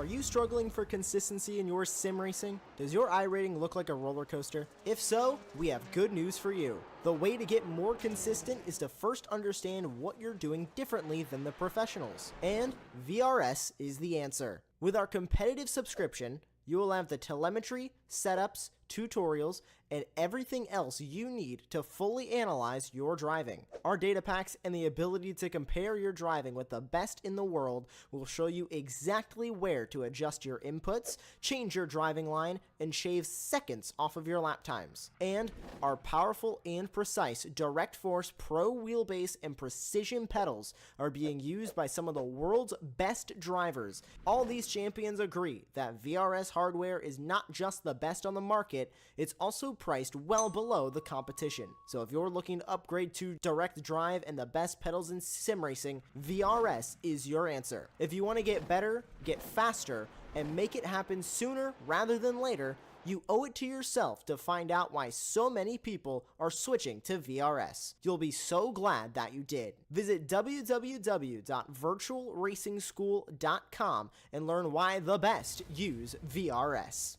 Are you struggling for consistency in your sim racing? Does your iRating look like a roller coaster? If so, we have good news for you. The way to get more consistent is to first understand what you're doing differently than the professionals. And VRS is the answer. With our competitive subscription, you will have the telemetry, setups, tutorials, and everything else you need to fully analyze your driving. Our data packs and the ability to compare your driving with the best in the world will show you exactly where to adjust your inputs, change your driving line, and shave seconds off of your lap times. And our powerful and precise Direct Force Pro wheelbase and precision pedals are being used by some of the world's best drivers. All these champions agree that VRS hardware is not just the best on the market, it's also priced well below the competition. So if you're looking to upgrade to direct drive and the best pedals in sim racing, VRS is your answer. If you want to get better, get faster, and make it happen sooner rather than later, you owe it to yourself to find out why so many people are switching to VRS. You'll be so glad that you did. Visit www.virtualracingschool.com and learn why the best use VRS.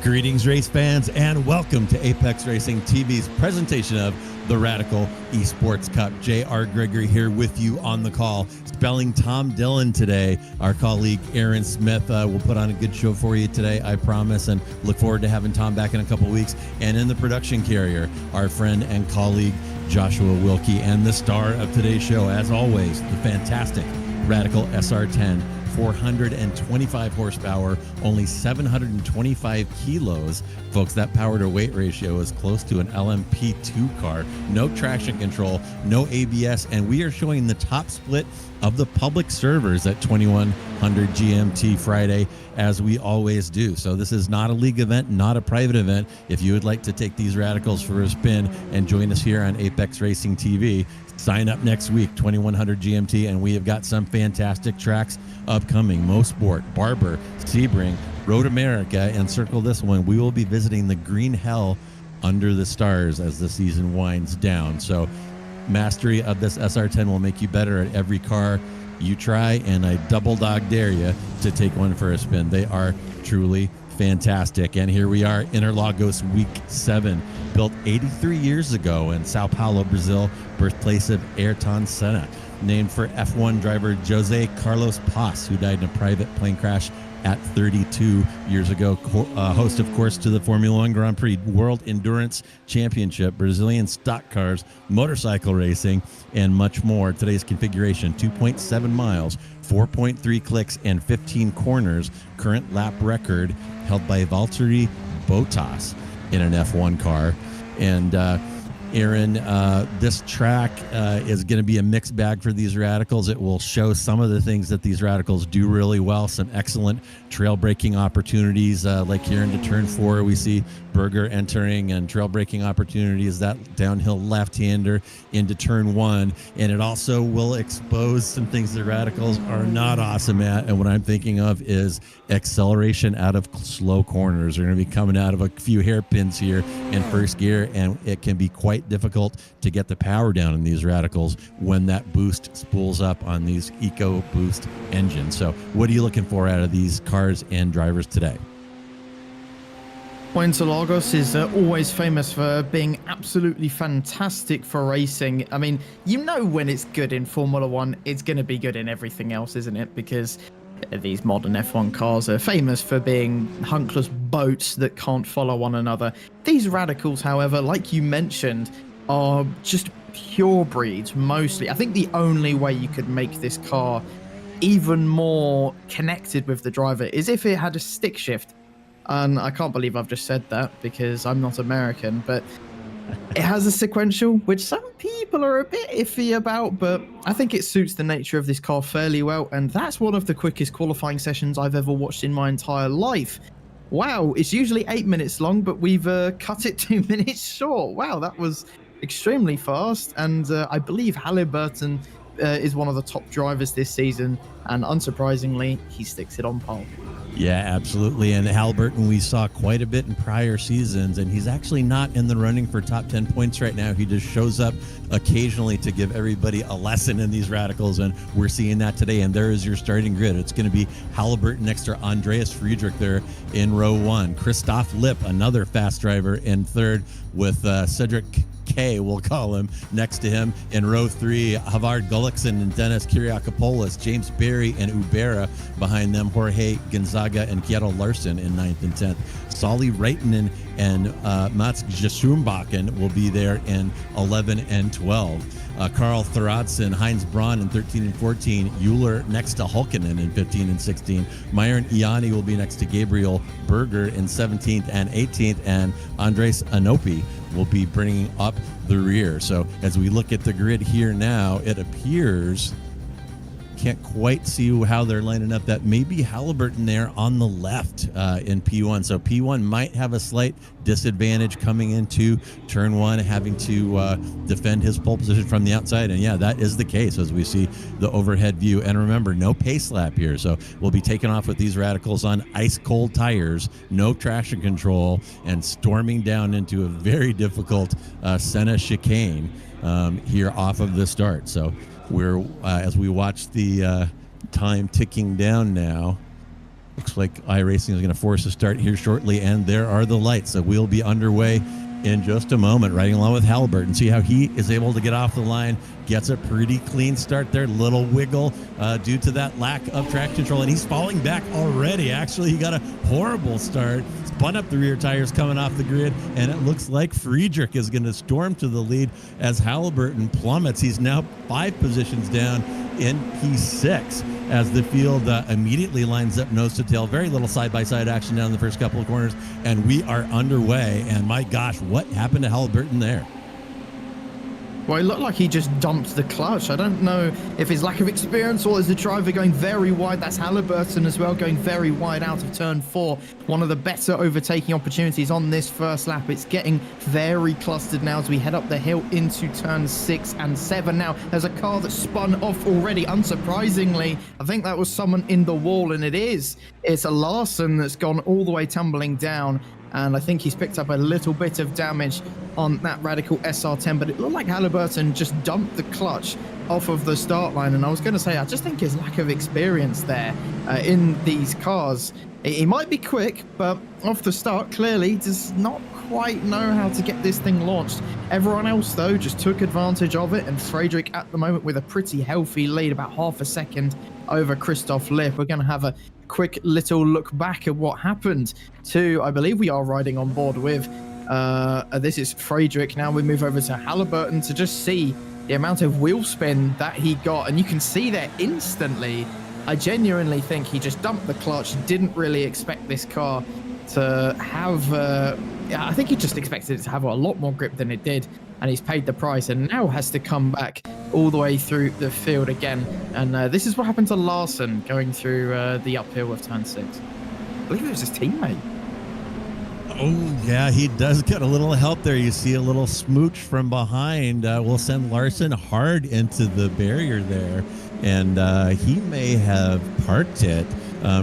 Greetings, race fans, and welcome to Apex Racing TV's presentation of the Radical Esports Cup. J.R. Gregory here with you on the call, spelling Tom Dillon today. Our colleague Aaron Smith will put on a good show for you today, I promise, and look forward to having Tom back in a couple weeks. And in the production carrier, our friend and colleague Joshua Wilkie, and the star of today's show, as always, the fantastic Radical SR10. 425 horsepower, only 725 kilos. Folks, that power to weight ratio is close to an LMP2 car. No traction control, no ABS, and we are showing the top split of the public servers at 2100 GMT Friday, as we always do. So this is not a league event, not a private event. If you would like to take these radicals for a spin and join us here on Apex Racing TV, sign up next week, 2100 GMT, and we have got some fantastic tracks upcoming. Mosport, Barber, Sebring, Road America, and circle this one. We will be visiting the Green Hell under the stars as the season winds down. So mastery of this SR10 will make you better at every car you try, and I double dog dare you to take one for a spin. They are truly fantastic. And here we are, Interlagos Week 7, built 83 years ago in Sao Paulo, Brazil, birthplace of Ayrton Senna, named for F1 driver Jose Carlos Paz, who died in a private plane crash at 32 years ago. Host, of course, to the Formula One Grand Prix, World Endurance Championship, Brazilian stock cars, motorcycle racing, and much more. Today's configuration, 2.7 miles, 4.3 clicks, and 15 corners. Current lap record held by Valtteri Bottas in an F1 car. And Aaron, this track is going to be a mixed bag for these radicals. It will show some of the things that these radicals do really well, some excellent trail braking opportunities, like here into turn 4 we see Berger entering, and trail braking opportunities, that downhill left-hander into turn 1. And it also will expose some things the radicals are not awesome at, and what I'm thinking of is acceleration out of slow corners. They're going to be coming out of a few hairpins here in first gear, and it can be quite difficult to get the power down in these radicals when that boost spools up on these Eco Boost engines. So what are you looking for out of these cars and drivers today? Interlagos is always famous for being absolutely fantastic for racing. I mean, you know when it's good in Formula One, it's going to be good in everything else, isn't it? Because these modern F1 cars are famous for being hunkless boats that can't follow one another. These radicals, however, like you mentioned, are just pure breeds mostly. I think the only way you could make this car even more connected with the driver is if it had a stick shift. And I can't believe I've just said that because I'm not American, but it has a sequential, which some people are a bit iffy about, but I think it suits the nature of this car fairly well. And that's one of the quickest qualifying sessions I've ever watched in my entire life. Wow, it's usually 8 minutes long, but we've cut it 2 minutes short. Wow, that was extremely fast. And I believe Halliburton is one of the top drivers this season. And unsurprisingly, he sticks it on pole. Yeah, absolutely. And Halliburton, we saw quite a bit in prior seasons, and he's actually not in the running for top 10 points right now. He just shows up occasionally to give everybody a lesson in these radicals, and we're seeing that today. And there is your starting grid. It's going to be Halliburton next to Andreas Friedrich there in row 1. Christoph Lipp, another fast driver, in third, with Cedric K, we'll call him, next to him. In row 3, Havard Gullikson and Dennis Kyriakopoulos, James Berry and Ubera behind them, Jorge Gonzaga and Kieto Larson in 9th and 10th. Solly Reitinen and Mats Gesumbakken will be there in 11 and 12. Carl Thorodsen, Heinz Braun in 13 and 14. Euler next to Hulkinen in 15 and 16. Myron Iani will be next to Gabriel Berger in 17th and 18th. And Andres Anopi will be bringing up the rear. So as we look at the grid here now, it appears, can't quite see how they're lining up, that maybe Halliburton there on the left in P1. So P1 might have a slight disadvantage coming into turn 1, having to defend his pole position from the outside. And yeah, that is the case as we see the overhead view. And remember, no pace lap here. So we'll be taking off with these radicals on ice cold tires, no traction control, and storming down into a very difficult Senna chicane here off of the start. So we're as we watch the time ticking down now, looks like iRacing is going to force a start here shortly, and there are the lights. So we'll be underway in just a moment, riding along with Halliburton. See how he is able to get off the line, gets a pretty clean start there, little wiggle due to that lack of traction control, and he's falling back already. Actually, he got a horrible start, spun up the rear tires coming off the grid, and it looks like Friedrich is going to storm to the lead as Halliburton plummets. He's now 5 positions down in P6 as the field immediately lines up nose to tail. Very little side-by-side action down the first couple of corners, and we are underway. And my gosh, what happened to Halliburton there? Well, it looked like he just dumped the clutch. I don't know if his lack of experience or is the driver going very wide. That's Halliburton as well, going very wide out of turn 4. One of the better overtaking opportunities on this first lap. It's getting very clustered now as we head up the hill into turn 6 and 7. Now, there's a car that spun off already. Unsurprisingly, I think that was someone in the wall, and it is. It's a Larson that's gone all the way tumbling down. And I think he's picked up a little bit of damage on that Radical SR10, but it looked like Halliburton just dumped the clutch off of the start line. And I was going to say, I just think his lack of experience there in these cars, he might be quick, but off the start, clearly does not quite know how to get this thing launched. Everyone else, though, just took advantage of it, and Friedrich at the moment with a pretty healthy lead, about half a second over Christoph Lipp. We're going to have a quick little look back at what happened to, I believe we are riding on board with, this is Friedrich. Now we move over to Halliburton to just see the amount of wheel spin that he got, and you can see there instantly, I genuinely think he just dumped the clutch, didn't really expect this car to have, I think he just expected it to have a lot more grip than it did, and he's paid the price and now has to come back all the way through the field again. And this is what happened to Larson going through the uphill of turn 6. I believe it was his teammate. Oh, yeah, he does get a little help there. You see a little smooch from behind. Will send Larson hard into the barrier there, and he may have parked it.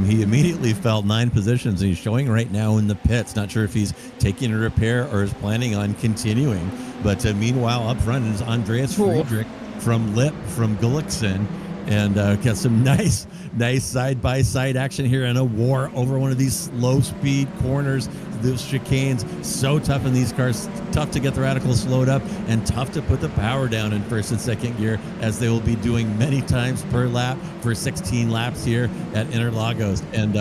He immediately fell 9 positions, and he's showing right now in the pits. Not sure if he's taking a repair or is planning on continuing. But meanwhile, up front is Andreas Friedrich from Lipp, from Gullikson, and got some nice side-by-side action here in a war over one of these slow-speed corners. Those chicanes, so tough in these cars, tough to get the radicals slowed up, and tough to put the power down in first and second gear, as they will be doing many times per lap for 16 laps here at Interlagos. And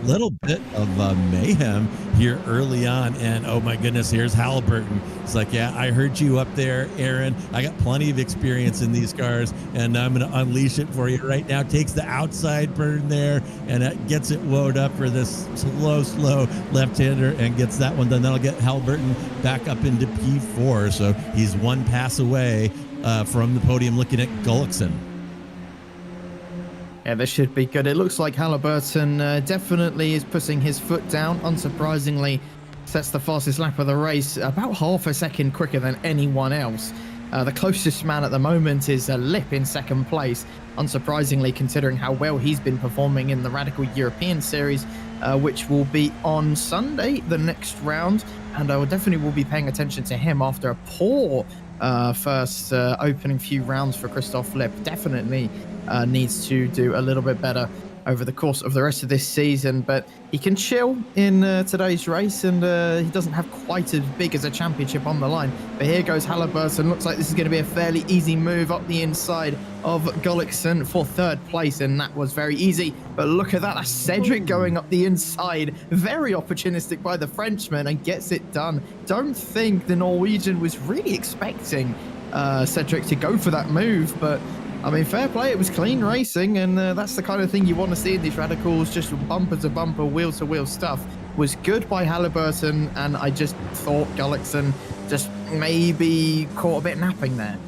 little bit of mayhem here early on. And oh my goodness, here's Halliburton. It's like, yeah, I heard you up there, Aaron. I got plenty of experience in these cars, and I'm going to unleash it for you right now. Takes the outside burn there, and it gets it woed up for this slow left-hander, and gets that one done. That'll get Halliburton back up into P4. So he's one pass away from the podium, looking at Gullickson. Yeah, this should be good. It looks like Halliburton definitely is putting his foot down. Unsurprisingly, sets the fastest lap of the race, about half a second quicker than anyone else. The closest man at the moment is Lip in second place. Unsurprisingly, considering how well he's been performing in the Radical European Series, which will be on Sunday, the next round. And I definitely will be paying attention to him after a poor first opening few rounds for Christoph Lip. Definitely needs to do a little bit better over the course of the rest of this season, but he can chill in today's race, and he doesn't have quite as big as a championship on the line. But here goes Halliburton. Looks like this is going to be a fairly easy move up the inside of Gullickson for third place, and that was very easy. But look at that, that's Cedric going up the inside. Very opportunistic by the Frenchman, and gets it done. Don't think the Norwegian was really expecting Cedric to go for that move, but I mean, fair play. It was clean racing, and that's the kind of thing you want to see in these radicals. Just bumper to bumper, wheel to wheel stuff was good by Halliburton, and I just thought Gullickson just maybe caught a bit napping there.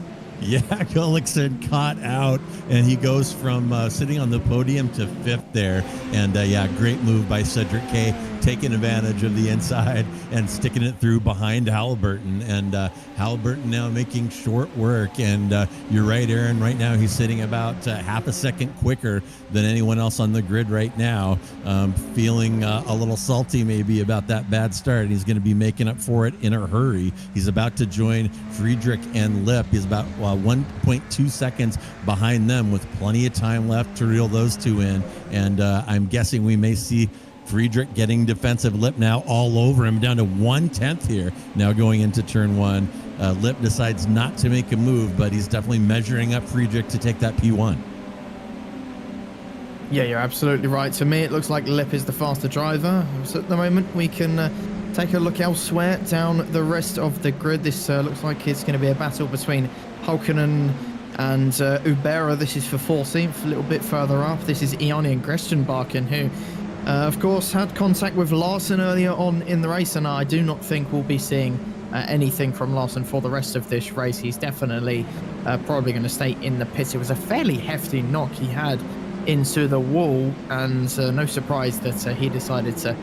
Yeah, Gullickson caught out, and he goes from sitting on the podium to fifth there. And yeah, great move by Cedric K, taking advantage of the inside and sticking it through behind Halliburton. And Halliburton now making short work. And you're right, Aaron. Right now, he's sitting about half a second quicker than anyone else on the grid right now. Feeling a little salty maybe about that bad start. He's going to be making up for it in a hurry. He's about to join Friedrich and Lip. He's about 1.2 seconds behind them, with plenty of time left to reel those two in. And I'm guessing we may see Friedrich getting defensive. Lip now all over him, down to 1/10 here now going into turn one. Lip decides not to make a move, but he's definitely measuring up Friedrich to take that P1. Yeah, you're absolutely right. To me, it looks like Lip is the faster driver. So at the moment, we can take a look elsewhere down the rest of the grid. This looks like it's going to be a battle between Hulkonen and Ubera. This is for 14th. A little bit further up, this is Ioni and Grestenbakken, who of course had contact with Larson earlier on in the race, and I do not think we'll be seeing anything from Larson for the rest of this race. He's definitely probably going to stay in the pit. It was a fairly hefty knock he had into the wall, and no surprise that he decided to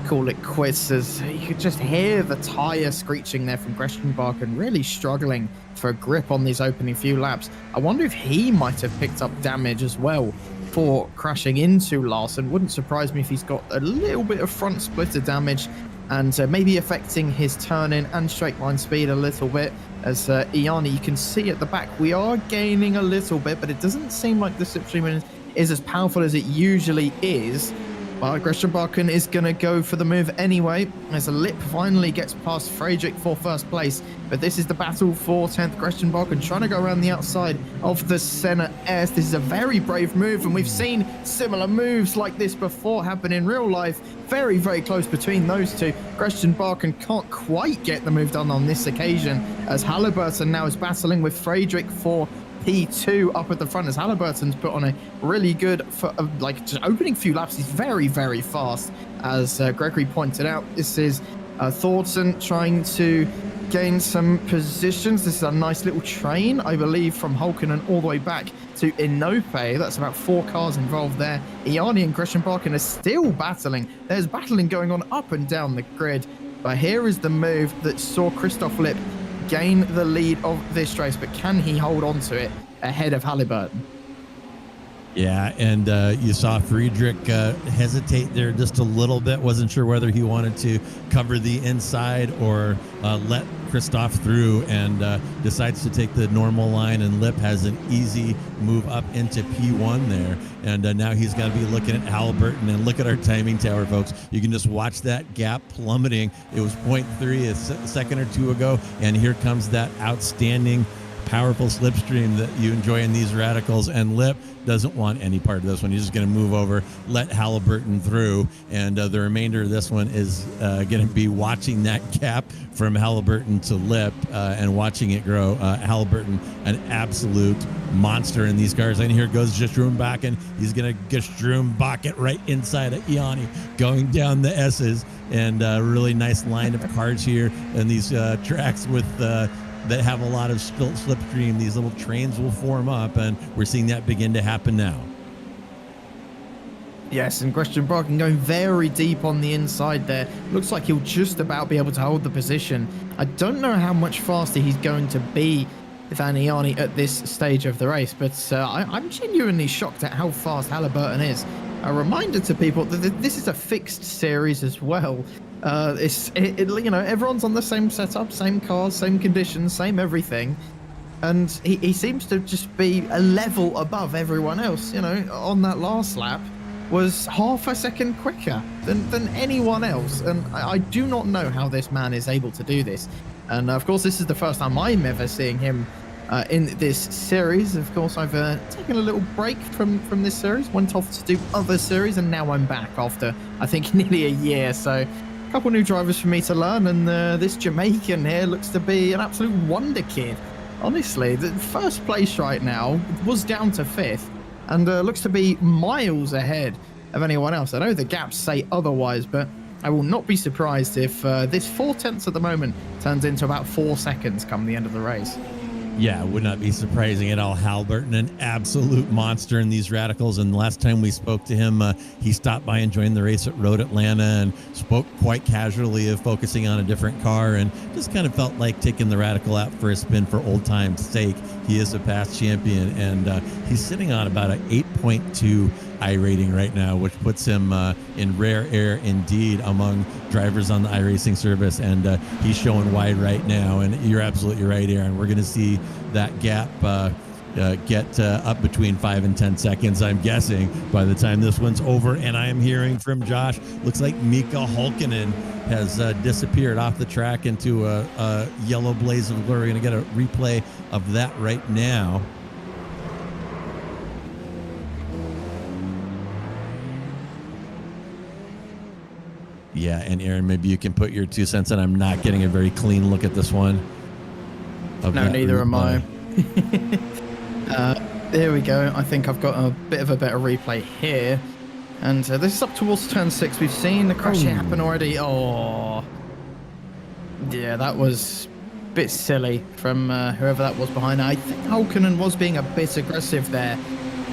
call it quits, as you could just hear the tire screeching there from Grestenbakken, really struggling for a grip on these opening few laps. I wonder if he might have picked up damage as well for crashing into Larson. Wouldn't surprise me if he's got a little bit of front splitter damage, and maybe affecting his turn-in and straight line speed a little bit. As Ioni, you can see at the back, we are gaining a little bit, but it doesn't seem like the slipstream is as powerful as it usually is. But Grestenbakken is going to go for the move anyway, as a Lip finally gets past Friedrich for first place. But this is the battle for 10th. Grestenbakken trying to go around the outside of the Senna S. This is a very brave move, and we've seen similar moves like this before happen in real life. Very, very close between those two. Grestenbakken can't quite get the move done on this occasion, as Halliburton now is battling with Friedrich for P2 up at the front, as Halliburton's put on a really good, just opening few laps. He's very, very fast. As Gregory pointed out, this is Thorson trying to gain some positions. This is a nice little train, I believe, from Hulkonen all the way back to Inoue. That's about 4 cars involved there. Ioni and Grestenbakken are still battling. There's battling going on up and down the grid. But here is the move that saw Christoph Lip gain the lead of this race, but can he hold on to it ahead of Halliburton? Yeah, and you saw Friedrich hesitate there just a little bit. Wasn't sure whether he wanted to cover the inside or let Christoph through, and decides to take the normal line, and Lip has an easy move up into P1 there. And now he's got to be looking at Halliburton, and look at our timing tower, folks. You can just watch that gap plummeting. It was 0.3 a second or two ago, and here comes that outstanding powerful slipstream that you enjoy in these radicals, and Lip doesn't want any part of this one. He's just going to move over, let Halliburton through, and the remainder of this one is going to be watching that gap from Halliburton to Lip and watching it grow. Halliburton, an absolute monster in these cars. And here goes Gestroom-Bakken. He's going to Gestroom-Bakken right inside of Iani, going down the S's, and a really nice line of cars here and these tracks with that have a lot of slipstream. These little trains will form up, and we're seeing that begin to happen now. Yes, and Gestroom-Bakken going very deep on the inside there. Looks like he'll just about be able to hold the position. I don't know how much faster he's going to be than Iani at this stage of the race, but I'm genuinely shocked at how fast Halliburton is. A reminder to people that this is a fixed series as well. You know, everyone's on the same setup, same cars, same conditions, same everything, and he seems to just be a level above everyone else. You know, on that last lap was half a second quicker than anyone else, and I do not know how this man is able to do this. And of course, this is the first time I'm ever seeing him in this series. Of course, I've taken a little break from this series, went off to do other series, and now I'm back after, I think, nearly a year. So a couple new drivers for me to learn, and this Jamaican here looks to be an absolute wonder kid. Honestly, the first place right now was down to 5th, and looks to be miles ahead of anyone else. I know the gaps say otherwise, but I will not be surprised if this 4/10 at the moment turns into about 4 seconds come the end of the race. Yeah, would not be surprising at all. Halliburton, an absolute monster in these radicals. And last time we spoke to him, he stopped by and joined the race at Road Atlanta and spoke quite casually of focusing on a different car, and just kind of felt like taking the radical out for a spin for old time's sake. He is a past champion, and he's sitting on about an 8.2 iRating right now, which puts him in rare air indeed among drivers on the iRacing service, and he's showing wide right now. And you're absolutely right, Aaron. We're going to see that gap get up between 5 and 10 seconds, I'm guessing, by the time this one's over. And I am hearing from Josh, looks like Mika Hulkinen has disappeared off the track into a yellow blaze of glory. We're going to get a replay of that right now. Yeah, and Aaron, maybe you can put your 2 cents in. I'm not getting a very clean look at this one. No, neither am I. There we go. I think I've got a bit of a better replay here. And this is up towards turn 6. We've seen the crash happen already. Oh, yeah, that was a bit silly from whoever that was behind. I think Hulkinen was being a bit aggressive there.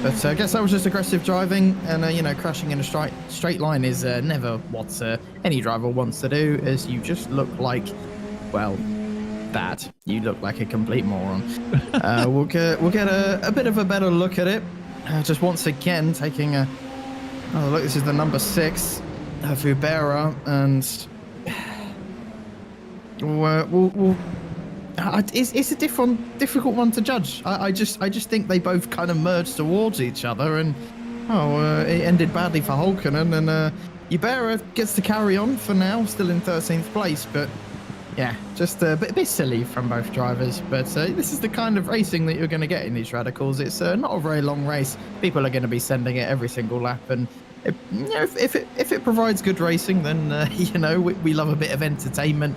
But I guess that was just aggressive driving, and you know, crashing in a straight line is never what any driver wants to do, as you just look like, well, that. You look like a complete moron. We'll get a bit of a better look at it. Just once again taking a look. This is the number 6, Fubera, and it's a difficult one to judge. I just think they both kind of merged towards each other, and it ended badly for Hulkinen, and Ubera gets to carry on for now, still in 13th place. But yeah, just a bit silly from both drivers. But this is the kind of racing that you're going to get in these radicals. It's not a very long race. People are going to be sending it every single lap, and if it provides good racing, then you know, we love a bit of entertainment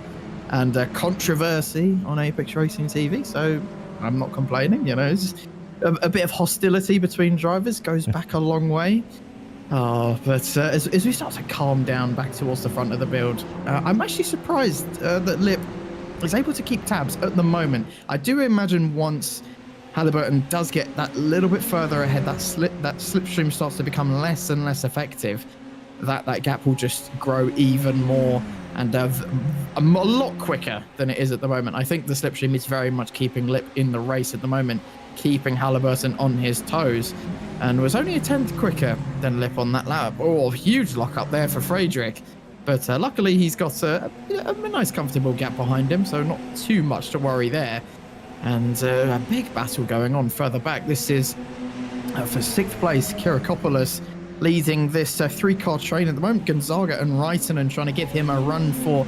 and controversy on Apex Racing TV, so I'm not complaining. You know, it's a bit of hostility between drivers goes back a long way. But as we start to calm down back towards the front of the build, I'm actually surprised that Lip is able to keep tabs at the moment. I do imagine once Halliburton does get that little bit further ahead, that slipstream starts to become less and less effective, that gap will just grow even more, and a lot quicker than it is at the moment. I think the slipstream is very much keeping Lip in the race at the moment, keeping Halliburton on his toes, and was only a tenth quicker than Lip on that lap. Oh, huge lock up there for Friedrich. But luckily he's got a nice comfortable gap behind him, so not too much to worry there. And a big battle going on further back. This is for 6th place, Kirakopoulos leading this 3-car train at the moment. Gonzaga and Reitinen trying to give him a run for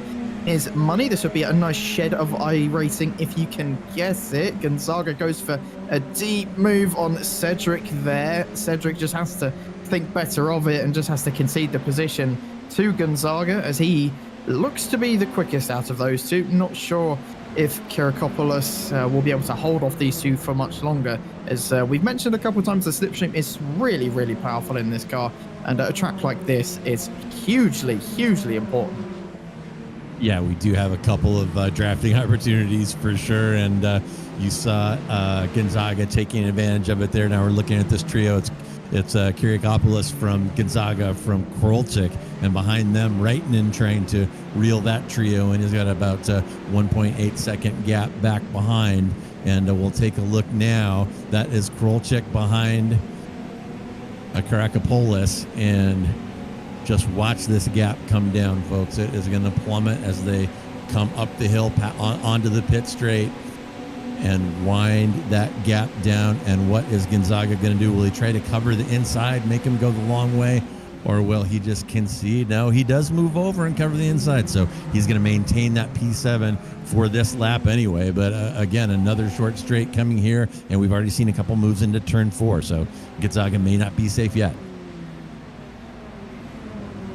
is money. This would be a nice shed of iRacing if you can guess it. Gonzaga goes for a deep move on Cedric there. Cedric just has to think better of it and just has to concede the position to Gonzaga as he looks to be the quickest out of those two. Not sure if Kirakopoulos will be able to hold off these two for much longer. As we've mentioned a couple of times, the slipstream is really, really powerful in this car. And at a track like this, it's hugely, hugely important. Yeah, we do have a couple of drafting opportunities for sure. And you saw Gonzaga taking advantage of it there. Now we're looking at this trio. It's Kiriakopoulos from Gonzaga, from Korolchik, and behind them, Reitinen trying to reel that trio, and he's got about 1.8 second gap back behind. And we'll take a look now. That is Korolchik behind Kiriakopoulos, and just watch this gap come down, folks. It is going to plummet as they come up the hill onto the pit straight and wind that gap down. And what is Gonzaga going to do? Will he try to cover the inside, make him go the long way, or will he just concede? No, he does move over and cover the inside, so he's going to maintain that P7 for this lap anyway. But again, another short straight coming here, and we've already seen a couple moves into turn 4, so Gonzaga may not be safe yet.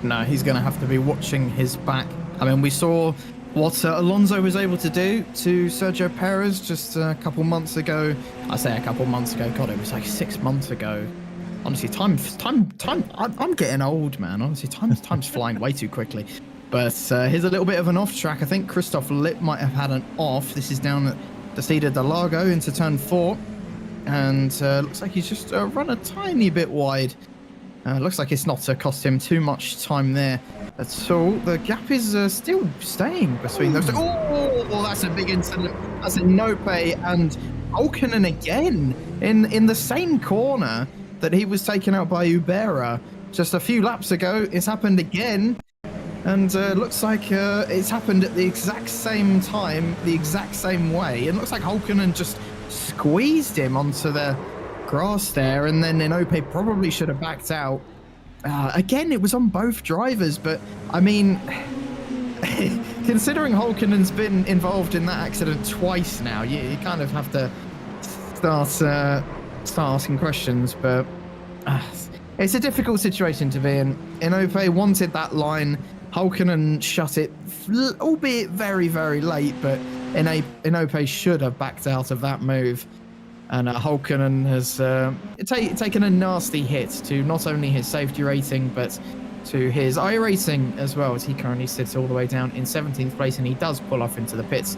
No, he's going to have to be watching his back. I mean, we saw what Alonso was able to do to Sergio Perez just a couple months ago. I say a couple months ago. God, it was like 6 months ago. Honestly, time. I'm getting old, man. Honestly, time's flying way too quickly. But here's a little bit of an off track. I think Christoph Lipp might have had an off. This is down at the Cedar de Lago into turn 4. And looks like he's just run a tiny bit wide. Looks like it's not cost him too much time there at all. The gap is still staying between those. Oh, that's a big incident. That's a Nope and Alkinen again in the same corner that he was taken out by Ubera just a few laps ago. It's happened again. And looks like it's happened at the exact same time, the exact same way. It looks like Alkinen just squeezed him onto the grass there, and then Inoue probably should have backed out. Again, it was on both drivers, but I mean, considering Holkinen's been involved in that accident twice now, you kind of have to start asking questions. But it's a difficult situation to be in. Inoue wanted that line. Holkinen shut it, albeit very, very late, but Inoue should have backed out of that move. And Holkinen has taken a nasty hit to not only his safety rating, but to his iRacing as well, as he currently sits all the way down in 17th place, and he does pull off into the pits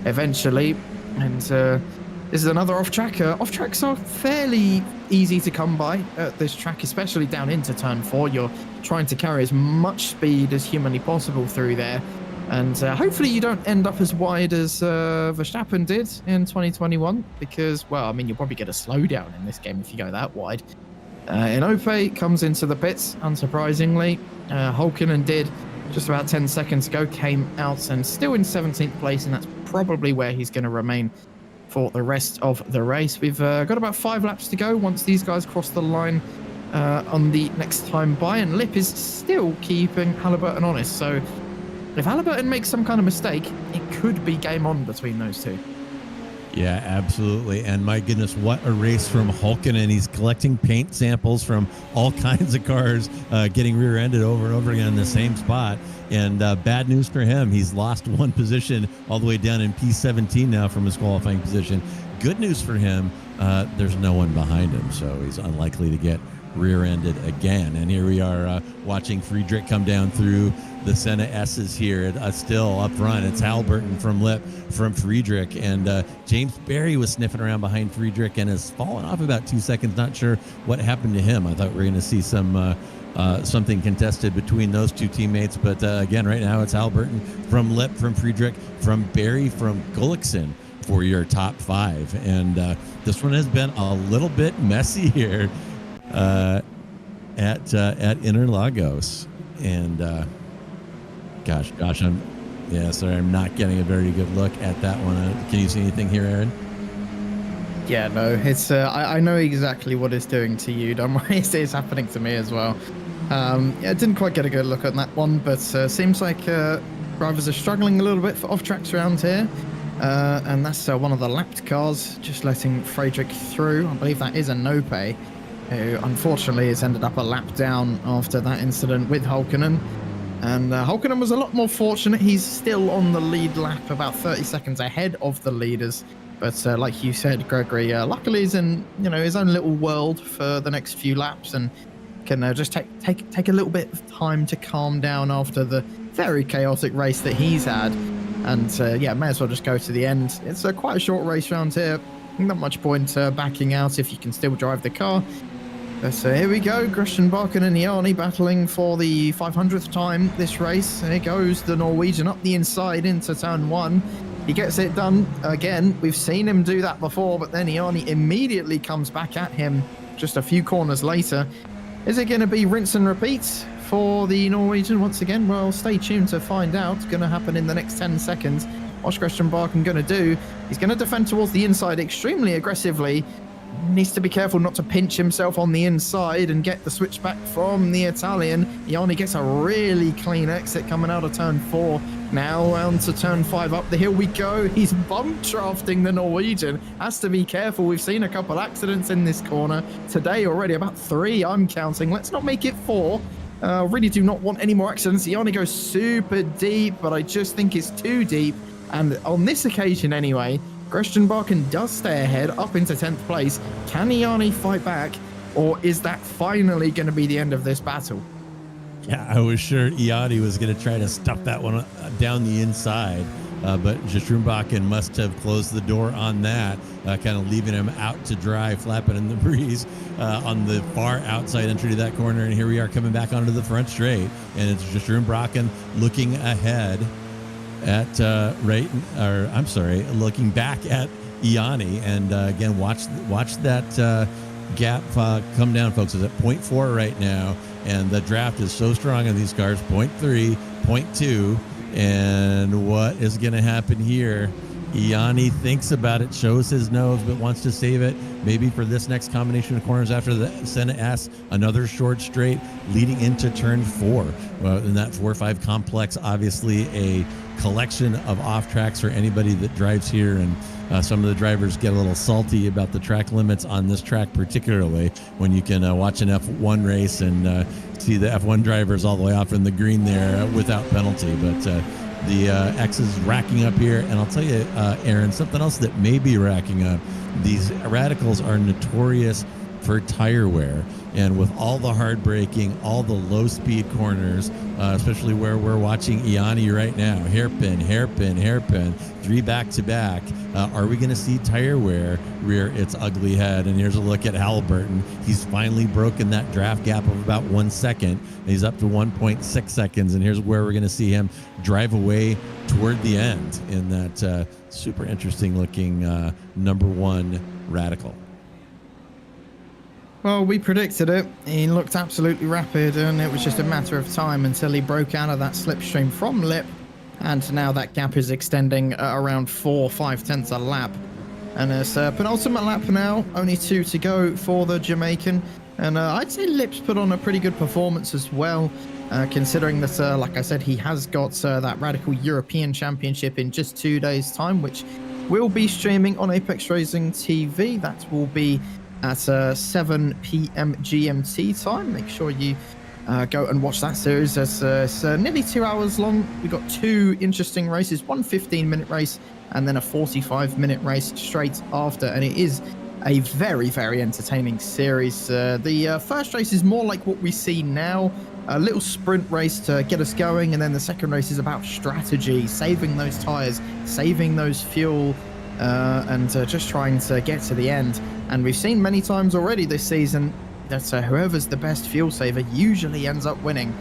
eventually. And this is another off-track. Off-tracks are fairly easy to come by at this track, especially down into turn 4. You're trying to carry as much speed as humanly possible through there. And hopefully you don't end up as wide as Verstappen did in 2021, because, well, I mean, you'll probably get a slowdown in this game if you go that wide. Inoue comes into the pits, unsurprisingly. Holkinen did just about 10 seconds ago, came out and still in 17th place, and that's probably where he's going to remain for the rest of the race. We've got about 5 laps to go once these guys cross the line on the next time by, and Lipp is still keeping Halliburton honest, so if Halliburton makes some kind of mistake, it could be game on between those two. Yeah, absolutely. And my goodness, what a race from Holkinen. He's collecting paint samples from all kinds of cars, getting rear-ended over and over again in the same spot. And bad news for him. He's lost 1 position all the way down in P17 now from his qualifying position. Good news for him, there's no one behind him, so he's unlikely to get rear-ended again. And here we are watching Friedrich come down through the Senna S's here. Still up front, it's Halliburton from Lipp from Friedrich, and James Berry was sniffing around behind Friedrich and has fallen off about 2 seconds. Not sure what happened to him. I thought we were going to see some something contested between those two teammates, but again, right now it's Halliburton from Lipp from Friedrich, from Berry from Gullikson for your top 5. And this one has been a little bit messy here at Interlagos. And gosh, I'm not getting a very good look at that one. Can you see anything here, Aaron? Yeah, no, it's I know exactly what it's doing to you. Don't worry, it's happening to me as well. Yeah, I didn't quite get a good look at that one, but seems like drivers are struggling a little bit for off tracks around here. And that's one of the lapped cars just letting Frederick through. I believe that is a no-pay, who unfortunately has ended up a lap down after that incident with Hulkinen. And Hulkinen was a lot more fortunate. He's still on the lead lap, about 30 seconds ahead of the leaders. But like you said, Gregory, luckily he's in his own little world for the next few laps and can just take a little bit of time to calm down after the very chaotic race that he's had. And yeah, may as well just go to the end. It's quite a short race round here. Not much point backing out if you can still drive the car. But here we go, Christian Barken and Yanni battling for the 500th time this race. Here goes the Norwegian up the inside into turn 1. He gets it done again. We've seen him do that before, but then Yanni immediately comes back at him just a few corners later. Is it going to be rinse and repeat for the Norwegian once again? Well, stay tuned to find out. It's going to happen in the next 10 seconds. What's Christian Barken going to do? He's going to defend towards the inside extremely aggressively. Needs to be careful not to pinch himself on the inside and get the switchback from the Italian. Yanni gets a really clean exit coming out of turn 4. Now on to turn 5, up the hill we go. He's bump drafting the Norwegian. Has to be careful. We've seen a couple accidents in this corner today already, about 3 I'm counting. Let's not make it 4. Really do not want any more accidents. Yanni goes super deep, but I just think it's too deep. And on this occasion anyway, Christian Barken does stay ahead up into 10th place. Can Yanni fight back, or is that finally going to be the end of this battle? Yeah, I was sure Yanni was going to try to stuff that one down the inside, but Strumbach must have closed the door on that, kind of leaving him out to dry, flapping in the breeze on the far outside entry to that corner. And here we are coming back onto the front straight, and it's Strumbach looking ahead at looking back at Yanni, and again, watch that gap come down, folks. It's at 0.4 right now, and the draft is so strong on these cars. 0.3, 0.2, and what is going to happen here? Yanni thinks about it, shows his nose, but wants to save it maybe for this next combination of corners after the Senna S. Another short straight leading into turn 4. Well, in that 4-5 complex, obviously a collection of off tracks for anybody that drives here, and some of the drivers get a little salty about the track limits on this track, particularly when you can watch an F1 race and see the F1 drivers all the way off in the green there without penalty. But the X is racking up here, and I'll tell you, Aaron, something else that may be racking up. These radicals are notorious for tire wear, and with all the hard braking, all the low speed corners, especially where we're watching Yanni right now, hairpin, 3 back to back. Are we going to see tire wear rear its ugly head? And here's a look at Halliburton. He's finally broken that draft gap of about 1 second. He's up to 1.6 seconds, and here's where we're going to see him drive away toward the end in that super interesting looking number 1 radical. Well, we predicted it. He looked absolutely rapid, and it was just a matter of time until he broke out of that slipstream from Lip, and now that gap is extending around 4-5 tenths a lap. And it's penultimate lap now, only 2 to go for the Jamaican. And I'd say Lip's put on a pretty good performance as well, considering that, like I said, he has got that Radical European Championship in just 2 days' time, which will be streaming on Apex Racing TV. That will be at 7 p.m. GMT time. Make sure you go and watch that series. It's nearly 2 hours long. We've got 2 interesting races, one 15-minute race and then a 45-minute race straight after. And it is a very, very entertaining series. The first race is more like what we see now, a little sprint race to get us going. And then the second race is about strategy, saving those tires, saving those fuel, and just trying to get to the end. And we've seen many times already this season that whoever's the best fuel saver usually ends up winning.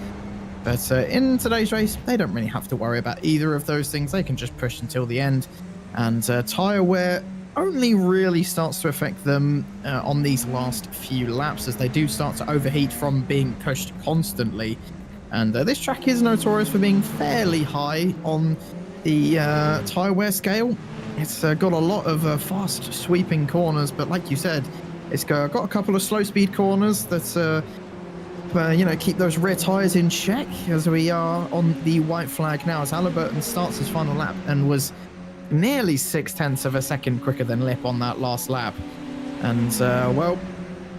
But in today's race, they don't really have to worry about either of those things. They can just push until the end. And tire wear only really starts to affect them on these last few laps, as they do start to overheat from being pushed constantly. And this track is notorious for being fairly high on the tire wear scale. It's got a lot of fast sweeping corners, but like you said, it's got a couple of slow speed corners that keep those rear tyres in check as we are on the white flag now as Halliburton starts his final lap and was nearly 0.6 of a second quicker than Lip on that last lap. And, well,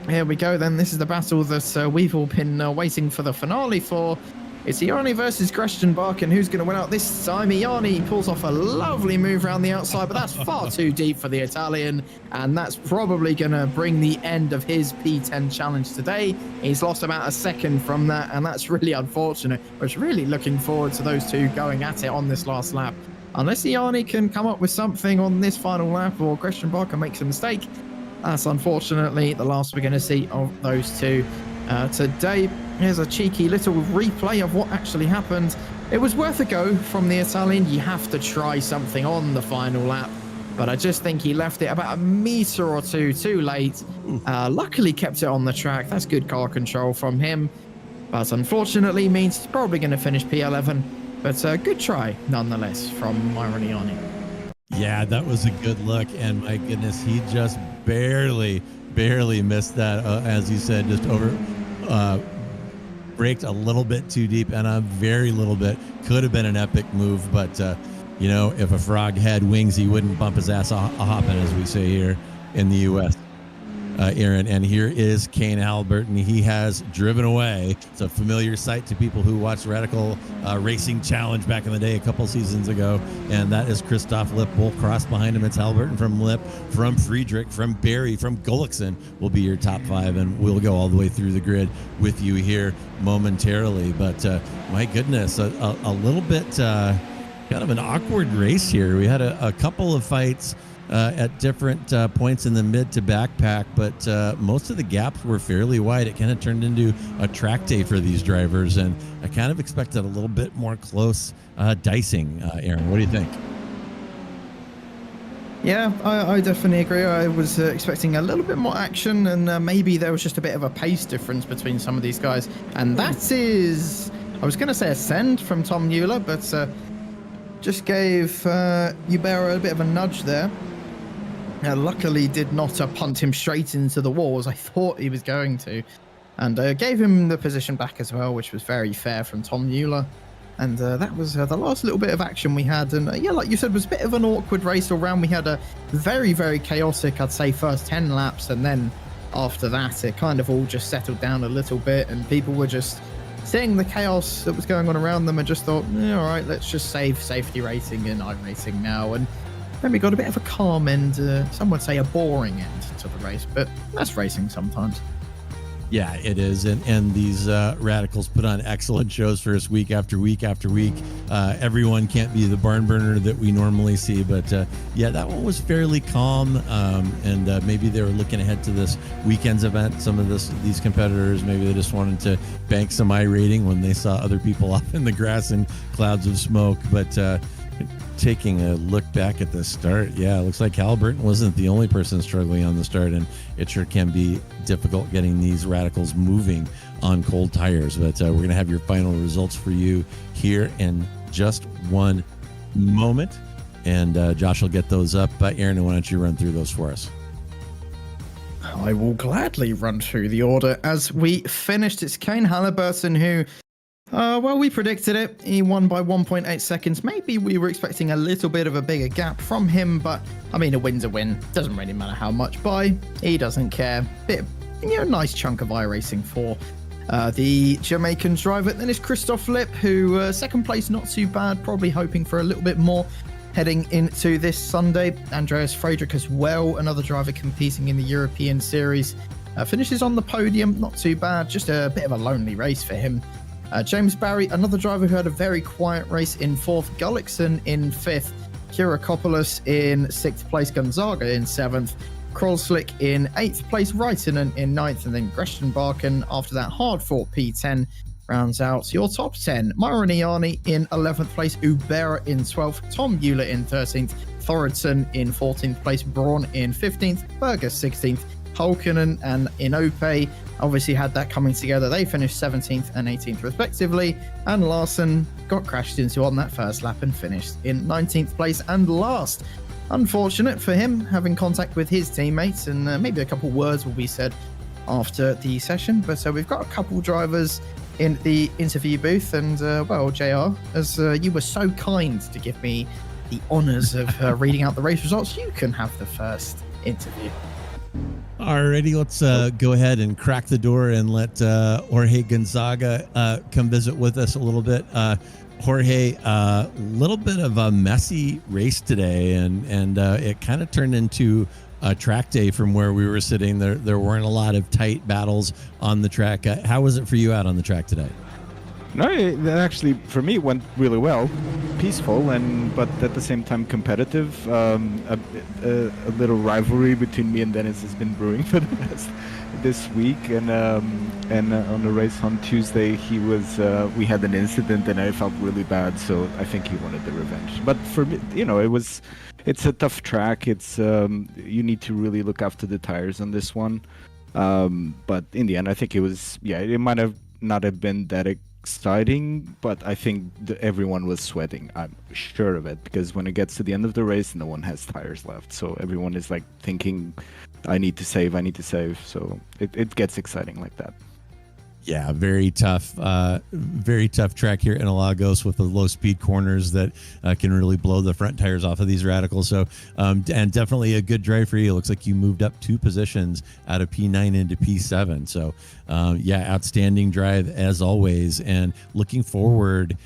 here we go then. This is the battle that we've all been waiting for the finale for. It's Iani versus Greshtenbach, and who's going to win out this time? Iani pulls off a lovely move around the outside, but that's far too deep for the Italian, and that's probably going to bring the end of his P10 challenge today. He's lost about a second from that, and that's really unfortunate. I was really looking forward to those two going at it on this last lap. Unless Iani can come up with something on this final lap, or Greshtenbach makes a mistake, that's unfortunately the last we're going to see of those two today. Here's a cheeky little replay of what actually happened. It was worth a go from the Italian. You have to try something on the final lap, but I just think he left it about a meter or two too late. Luckily kept it on the track. That's good car control from him, but unfortunately means he's probably going to finish P11. But good try nonetheless from Myron Iani. Yeah, that was a good look, and my goodness, he just barely missed that, as you said, just braked a little bit too deep, and a very little bit. Could have been an epic move, but if a frog had wings, he wouldn't bump his ass a hopping, as we say here in the U.S. Aaron, and here is Kane Halliburton. He has driven away. It's a familiar sight to people who watched Radical Racing Challenge back in the day a couple seasons ago, and that is Christoph Lipp. Bull cross behind him. It's Halliburton from Lipp, from Friedrich, from Barry, from Gullickson will be your top five, and we'll go all the way through the grid with you here momentarily. But my goodness, a little bit kind of an awkward race here. We had a couple of fights at different points in the mid to backpack, but most of the gaps were fairly wide. It kind of turned into a track day for these drivers, and I kind of expected a little bit more close dicing. Aaron, what do you think? Yeah, I definitely agree. I was expecting a little bit more action, and maybe there was just a bit of a pace difference between some of these guys. And that is, I was going to say a send from Tom Mueller, but just gave Ubera a bit of a nudge there. Luckily did not punt him straight into the wall as I thought he was going to, and gave him the position back as well, which was very fair from Tom Mueller. And that was the last little bit of action we had. And yeah, like you said, it was a bit of an awkward race all round. We had a very, very chaotic, I'd say, first 10 laps, and then after that it kind of all just settled down a little bit, and people were just seeing the chaos that was going on around them and just thought, all right, let's just save safety racing in iRacing now. And then we got a bit of a calm end, some would say a boring end to the race, but that's racing sometimes. Yeah, it is. And these radicals put on excellent shows for us week after week after week. Everyone can't be the barn burner that we normally see, but yeah, that one was fairly calm. And maybe they were looking ahead to this weekend's event. Some of these competitors, maybe they just wanted to bank some iRating when they saw other people off in the grass and clouds of smoke. But taking a look back at the start, yeah, it looks like Halliburton wasn't the only person struggling on the start, and it sure can be difficult getting these radicals moving on cold tires. But we're going to have your final results for you here in just one moment, and Josh will get those up. Aaron, why don't you run through those for us? I will gladly run through the order as we finished. It's Kane Halliburton who, well, we predicted it. He won by 1.8 seconds. Maybe we were expecting a little bit of a bigger gap from him, but I mean, a win's a win. Doesn't really matter how much by. He doesn't care. Bit, nice chunk of iRacing for the Jamaican driver. Then is Christoph Lipp, who second place, not too bad. Probably hoping for a little bit more heading into this Sunday. Andreas Friedrich as well, another driver competing in the European Series. Finishes on the podium, not too bad. Just a bit of a lonely race for him. James Barry, another driver who had a very quiet race in 4th. Gullickson in 5th. Kirakopoulos in 6th place. Gonzaga in 7th. Krolslick in 8th place. Reitinen in 9th. And then Greshtenbach, and after that hard-fought P10 rounds out your top 10. Myron Iani in 11th place. Ubera in 12th. Tom Mueller in 13th. Thoroddsen in 14th place. Braun in 15th. Berger 16th. Hulkinen and Inoue obviously had that coming together. They finished 17th and 18th respectively, and Larson got crashed into on that first lap and finished in 19th place and last. Unfortunate for him, having contact with his teammates, and maybe a couple words will be said after the session. But we've got a couple drivers in the interview booth, and well, JR, as you were so kind to give me the honours of reading out the race results, you can have the first interview. Alrighty, let's go ahead and crack the door and let Jorge Gonzaga come visit with us a little bit. Jorge, a little bit of a messy race today, and it kind of turned into a track day from where we were sitting. There weren't a lot of tight battles on the track. How was it for you out on the track today? No, it actually, for me, it went really well. Peaceful, but at the same time competitive. A little rivalry between me and Dennis has been brewing for the past this week. And on the race on Tuesday, we had an incident and I felt really bad. So I think he wanted the revenge. But for me, it's a tough track. It's you need to really look after the tires on this one. But in the end, I think it might have not have been that exciting, but I think everyone was sweating. I'm sure of it, because when it gets to the end of the race, no one has tires left. So everyone is like thinking, I need to save. So it gets exciting like that. Yeah, very tough track here in Interlagos with the low speed corners that can really blow the front tires off of these radicals. So, and definitely a good drive for you. It looks like you moved up 2 positions out of P9 into P7. So, yeah, outstanding drive as always. And looking forward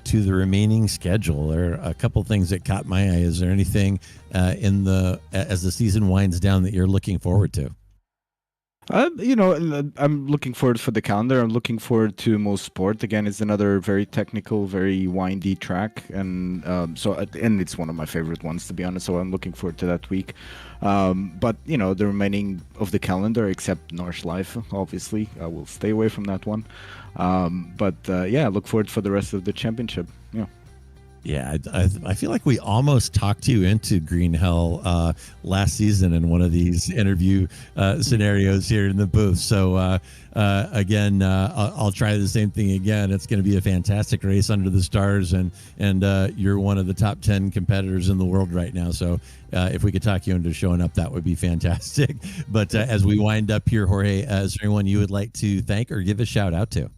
to the remaining schedule. There are a couple things that caught my eye. Is there anything as the season winds down that you're looking forward to? I'm looking forward for the calendar. I'm looking forward to Most Sport. Again, it's another very technical, very windy track, and and it's one of my favorite ones, to be honest. So I'm looking forward to that week. But the remaining of the calendar, except North Life, obviously, I will stay away from that one. But yeah, I look forward for the rest of the championship. Yeah. Yeah, I feel like we almost talked you into Green Hell last season in one of these interview scenarios here in the booth. So again, I'll try the same thing again. It's going to be a fantastic race under the stars, and you're one of the top 10 competitors in the world right now. So if we could talk you into showing up, that would be fantastic. But as we wind up here, Jorge, is there anyone you would like to thank or give a shout out to?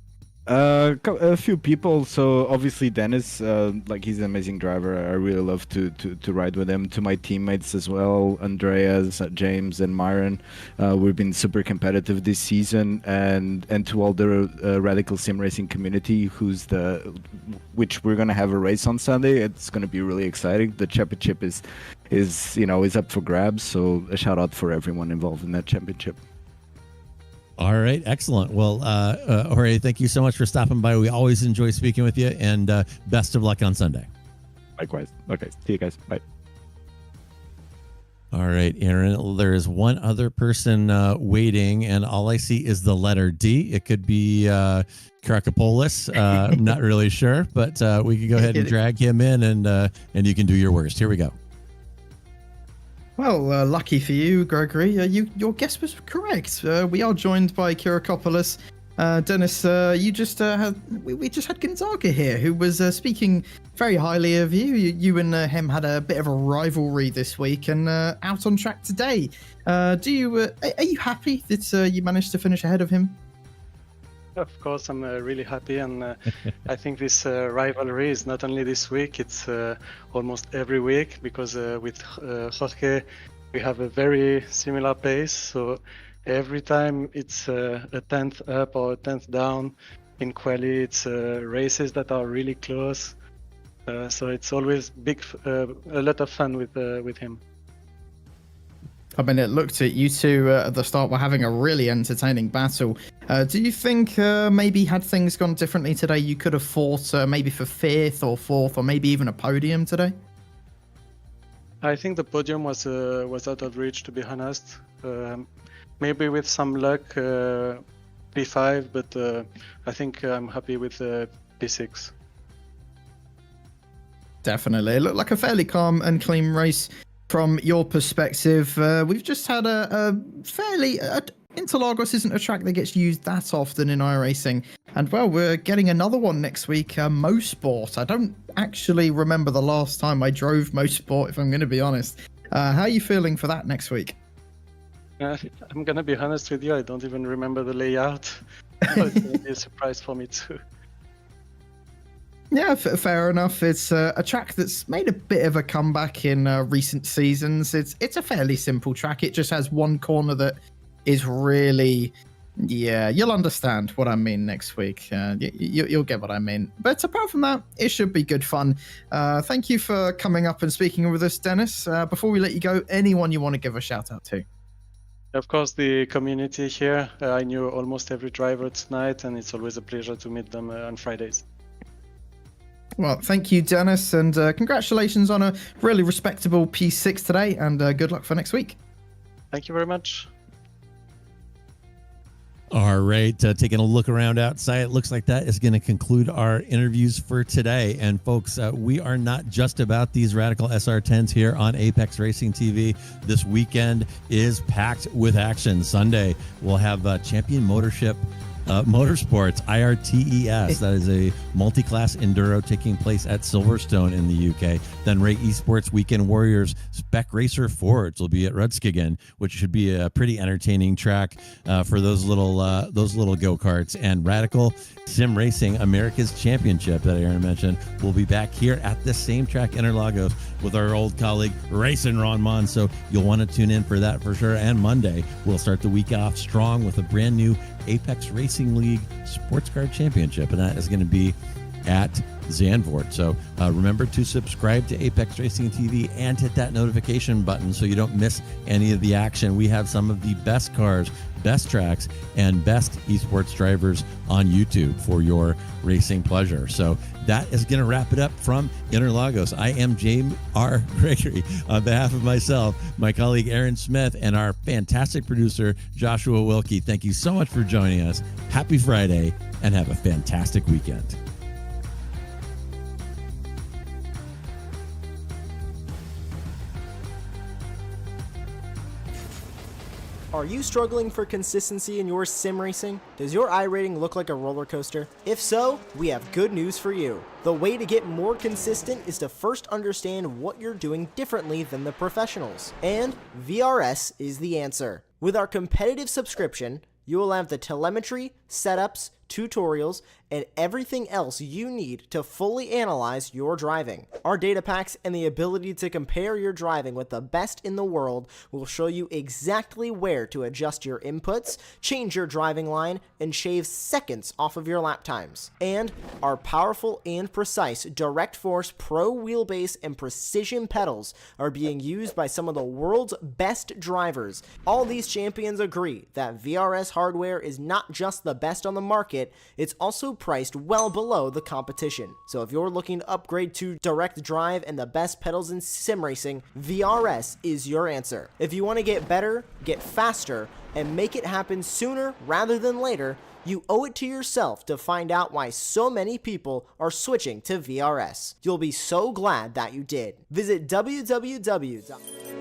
A few people. So obviously Dennis, he's an amazing driver. I really love to ride with him. To my teammates as well, Andreas, James, and Myron. We've been super competitive this season, and to all the Radical Sim Racing community, which we're gonna have a race on Sunday. It's gonna be really exciting. The championship is up for grabs. So a shout out for everyone involved in that championship. All right, excellent. Well, Jorge, thank you so much for stopping by. We always enjoy speaking with you, and best of luck on Sunday. Likewise. Okay, see you guys. Bye. All right, Aaron, there is one other person waiting, and all I see is the letter D. It could be Karakopolis. I'm not really sure, but we could go ahead and drag him in, and you can do your worst. Here we go. Well, lucky for you, Gregory, your guess was correct. We are joined by Kirakopolis. Dennis, we just had Gonzaga here, who was speaking very highly of you. You and him had a bit of a rivalry this week, and out on track today. Are you happy that you managed to finish ahead of him? Of course, I'm really happy, and I think this rivalry is not only this week, it's almost every week, because with Jorge, we have a very similar pace, so every time it's a 10th up or a 10th down in quali, it's races that are really close, so it's always a lot of fun with him. I mean, it looked at you two at the start were having a really entertaining battle. Do you think maybe had things gone differently today, you could have fought maybe for 5th or 4th or maybe even a podium today? I think the podium was out of reach, to be honest. Maybe with some luck, P5, but I think I'm happy with P6. Definitely. It looked like a fairly calm and clean race. From your perspective, we've just had a fairly... Interlagos isn't a track that gets used that often in iRacing. And, well, we're getting another one next week, Most Sport. I don't actually remember the last time I drove Most Sport, if I'm going to be honest. How are you feeling for that next week? I'm gonna be honest with you, I don't even remember the layout. So it's gonna be a surprise for me too. Yeah, fair enough. It's a track that's made a bit of a comeback in recent seasons. It's a fairly simple track. It just has one corner that is really, yeah, you'll understand what I mean next week. You'll get what I mean. But apart from that, it should be good fun. Thank you for coming up and speaking with us, Dennis. Before we let you go, anyone you want to give a shout out to? Of course, the community here. I knew almost every driver tonight, and it's always a pleasure to meet them on Fridays. Well, thank you, Dennis, and congratulations on a really respectable P6 today, and good luck for next week. Thank you very much. All right, taking a look around outside, it looks like that is going to conclude our interviews for today. And folks, we are not just about these radical SR10s here on Apex Racing TV. This weekend is packed with action. Sunday, we'll have Champion Motorsports, IRTES. That is a multi-class enduro taking place at Silverstone in the UK. Then Ray Esports Weekend Warriors Spec Racer Forge will be at Rudskigen, which should be a pretty entertaining track for those little go-karts. And Radical Sim Racing America's Championship that Aaron mentioned will be back here at the same track, Interlagos, with our old colleague Racing Ron Mon. So you'll want to tune in for that for sure. And Monday, we'll start the week off strong with a brand new Apex Racing League Sports Car Championship, and that is going to be at Zandvoort. So remember to subscribe to Apex Racing TV and hit that notification button so you don't miss any of the action. We have some of the best cars, best tracks, and best esports drivers on YouTube for your racing pleasure. So that is going to wrap it up from Interlagos. I am James R. Gregory. On behalf of myself, my colleague Aaron Smith, and our fantastic producer, Joshua Wilkie, thank you so much for joining us. Happy Friday, and have a fantastic weekend. Are you struggling for consistency in your sim racing? Does your iRating look like a roller coaster? If so, we have good news for you. The way to get more consistent is to first understand what you're doing differently than the professionals. And VRS is the answer. With our competitive subscription, you will have the telemetry, setups, tutorials, and everything else you need to fully analyze your driving. Our data packs and the ability to compare your driving with the best in the world will show you exactly where to adjust your inputs, change your driving line, and shave seconds off of your lap times. And our powerful and precise Direct Force Pro wheelbase and precision pedals are being used by some of the world's best drivers. All these champions agree that VRS hardware is not just the best on the market, it's also priced well below the competition. So if you're looking to upgrade to direct drive and the best pedals in sim racing, VRS is your answer. If you want to get better, get faster, and make it happen sooner rather than later, you owe it to yourself to find out why so many people are switching to VRS. You'll be so glad that you did. Visit www.